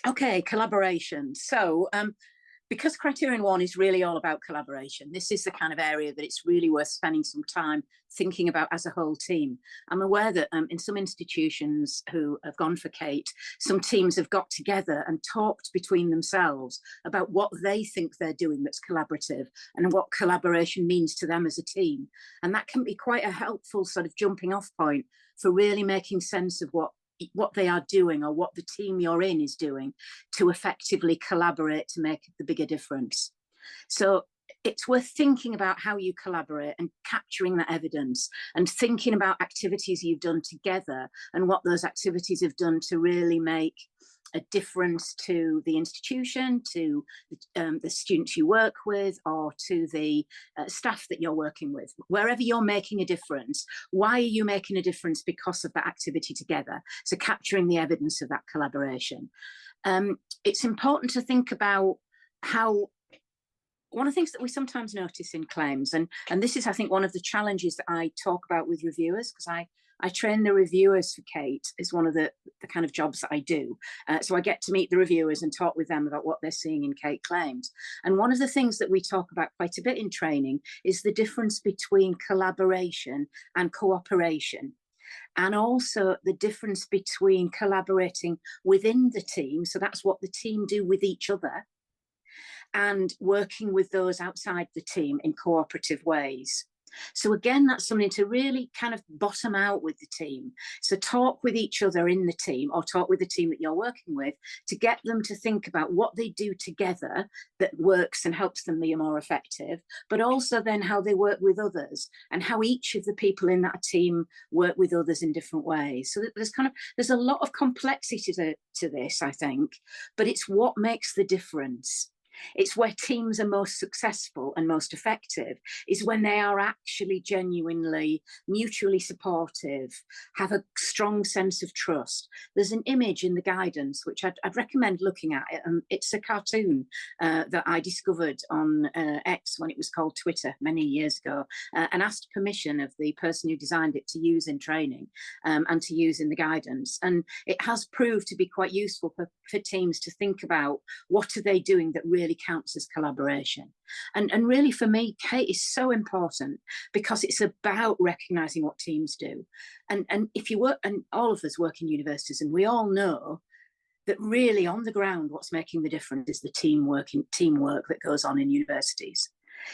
Okay, collaboration. So because criterion 1 is really all about collaboration, this is the kind of area that it's really worth spending some time thinking about as a whole team. I'm aware that in some institutions who have gone for CATE, some teams have got together and talked between themselves about what they think they're doing that's collaborative and what collaboration means to them as a team. And that can be quite a helpful sort of jumping off point for really making sense of what they are doing or what the team you're in is doing to effectively collaborate to make the bigger difference. So it's worth thinking about how you collaborate and capturing that evidence and thinking about activities you've done together and what those activities have done to really make a difference to the institution, to the students you work with, or to the staff that you're working with. Wherever you're making a difference, why are you making a difference because of that activity together? So capturing the evidence of that collaboration. It's important to think about how one of the things that we sometimes notice in claims, and this is, I think, one of the challenges that I talk about with reviewers, because I train the reviewers for CATE is one of the kind of jobs that I do. So I get to meet the reviewers and talk with them about what they're seeing in CATE claims. And one of the things that we talk about quite a bit in training is the difference between collaboration and cooperation. And also the difference between collaborating within the team, so that's what the team do with each other, and working with those outside the team in cooperative ways. So again, that's something to really kind of bottom out with the team. So talk with each other in the team, or talk with the team that you're working with, to get them to think about what they do together that works and helps them be more effective, but also then how they work with others and how each of the people in that team work with others in different ways. So there's a lot of complexity to this, I think, but it's what makes the difference. It's where teams are most successful and most effective, is when they are actually genuinely mutually supportive, have a strong sense of trust. There's an image in the guidance which I'd recommend looking at. It's a cartoon that I discovered on X when it was called Twitter many years ago, and asked permission of the person who designed it to use in training and to use in the guidance. And it has proved to be quite useful for teams to think about what are they doing that really counts as collaboration. And really for me, CATE is so important because it's about recognizing what teams do. And if you work, and all of us work in universities, and we all know that really on the ground what's making the difference is the teamwork that goes on in universities.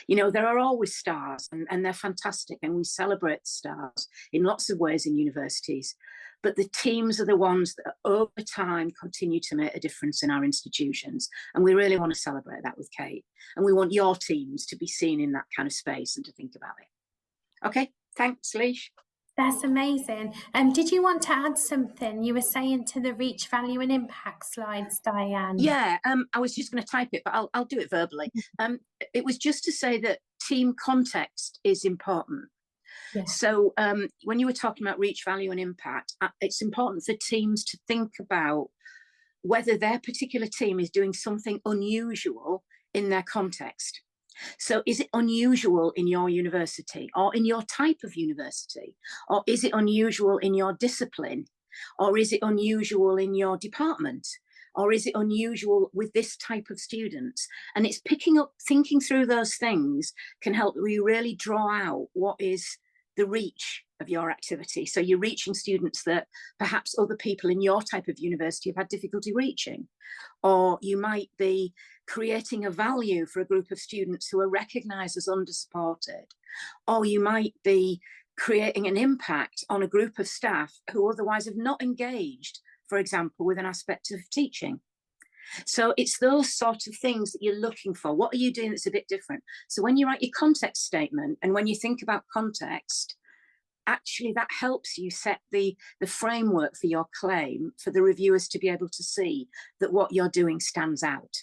You know, there are always stars, and they're fantastic, and we celebrate stars in lots of ways in universities. But the teams are the ones that over time continue to make a difference in our institutions. And we really want to celebrate that with CATE. And we want your teams to be seen in that kind of space and to think about it. Okay, thanks, Leash. That's amazing. Did you want to add something? You were saying to the reach, value and impact slides, Diane. Yeah, I was just going to type it, but I'll do it verbally. It was just to say that team context is important. Yeah. So when you were talking about reach, value and impact, it's important for teams to think about whether their particular team is doing something unusual in their context. So is it unusual in your university or in your type of university? Or is it unusual in your discipline? Or is it unusual in your department? Or is it unusual with this type of students? And it's picking up, thinking through those things can help you really draw out what is the reach of your activity. So you're reaching students that perhaps other people in your type of university have had difficulty reaching. Or you might be creating a value for a group of students who are recognised as under-supported. Or you might be creating an impact on a group of staff who otherwise have not engaged, for example, with an aspect of teaching. So it's those sort of things that you're looking for. What are you doing that's a bit different? So when you write your context statement and when you think about context, actually that helps you set the framework for your claim for the reviewers to be able to see that what you're doing stands out.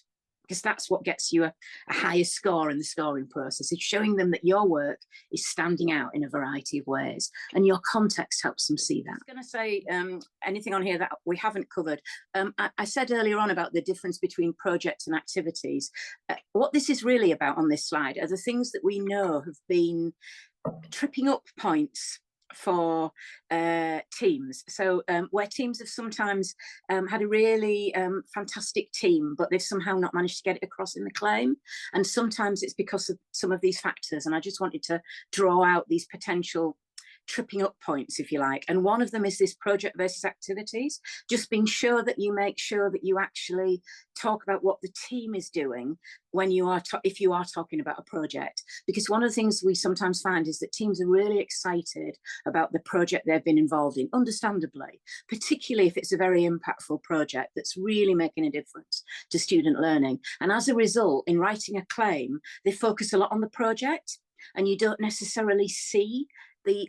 Because that's what gets you a higher score in the scoring process. It's showing them that your work is standing out in a variety of ways, and your context helps them see that. I'm going to say anything on here that we haven't covered. I said earlier on about the difference between projects and activities. What this is really about on this slide are the things that we know have been tripping up points for teams. So where teams have sometimes had a really fantastic team, but they've somehow not managed to get it across in the claim. And sometimes it's because of some of these factors. And I just wanted to draw out these potential tripping up points, if you like. And one of them is this project versus activities, just being sure that you make sure that you actually talk about what the team is doing when you are, if you are talking about a project. Because one of the things we sometimes find is that teams are really excited about the project they've been involved in, understandably, particularly if it's a very impactful project that's really making a difference to student learning. And as a result, in writing a claim, they focus a lot on the project, and you don't necessarily see the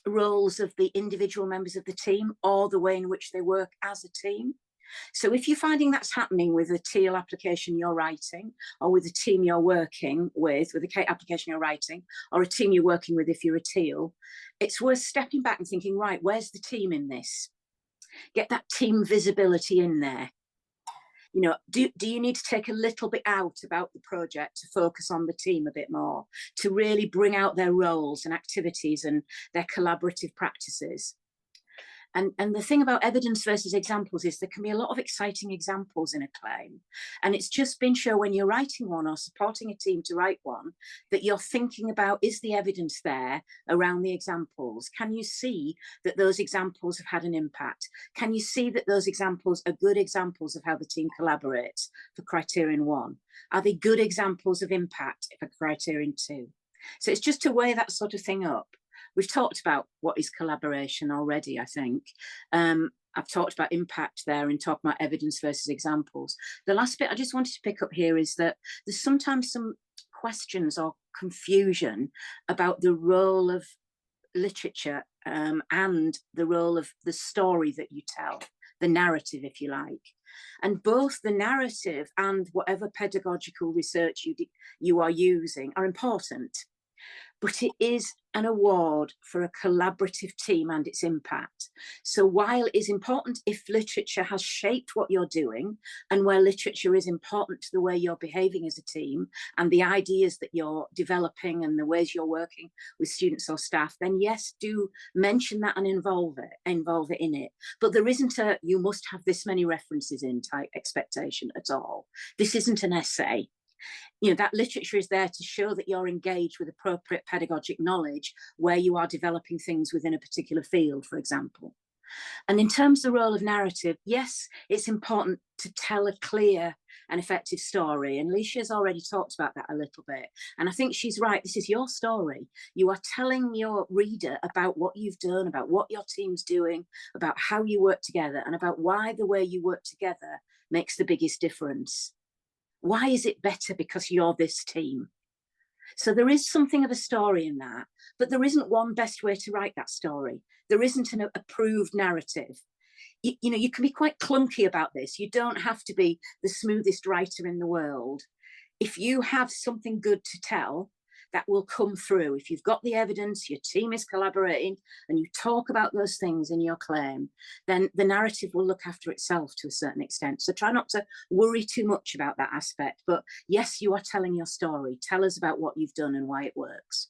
roles of the individual members of the team or the way in which they work as a team. So if you're finding that's happening with a TEAL application you're writing, or with a team you're working with a CATE application you're writing, or a team you're working with if you're a TEAL, it's worth stepping back and thinking, right, where's the team in this? Get that team visibility in there. You know, do you need to take a little bit out about the project to focus on the team a bit more, to really bring out their roles and activities and their collaborative practices? And the thing about evidence versus examples is there can be a lot of exciting examples in a claim. And it's just been shown when you're writing one or supporting a team to write one, that you're thinking about, is the evidence there around the examples? Can you see that those examples have had an impact? Can you see that those examples are good examples of how the team collaborates for criterion 1? Are they good examples of impact for criterion 2? So it's just to weigh that sort of thing up. We've talked about what is collaboration already, I think. I've talked about impact there and talked about evidence versus examples. The last bit I just wanted to pick up here is that there's sometimes some questions or confusion about the role of literature and the role of the story that you tell, the narrative, if you like. And both the narrative and whatever pedagogical research you are using are important. But it is an award for a collaborative team and its impact. So while it is important if literature has shaped what you're doing, and where literature is important to the way you're behaving as a team and the ideas that you're developing and the ways you're working with students or staff, then yes, do mention that and involve it in it. But there isn't a, you must have this many references in type expectation at all. This isn't an essay. You know, that literature is there to show that you're engaged with appropriate pedagogic knowledge where you are developing things within a particular field, for example. And in terms of the role of narrative, yes, it's important to tell a clear and effective story. And Leisha's already talked about that a little bit. And I think she's right. This is your story. You are telling your reader about what you've done, about what your team's doing, about how you work together, and about why the way you work together makes the biggest difference. Why is it better because you're this team? So there is something of a story in that, but there isn't one best way to write that story. There isn't an approved narrative. You know, you can be quite clunky about this. You don't have to be the smoothest writer in the world. If you have something good to tell, that will come through. If you've got the evidence, your team is collaborating, and you talk about those things in your claim, then the narrative will look after itself to a certain extent. So try not to worry too much about that aspect. But yes, you are telling your story. Tell us about what you've done and why it works.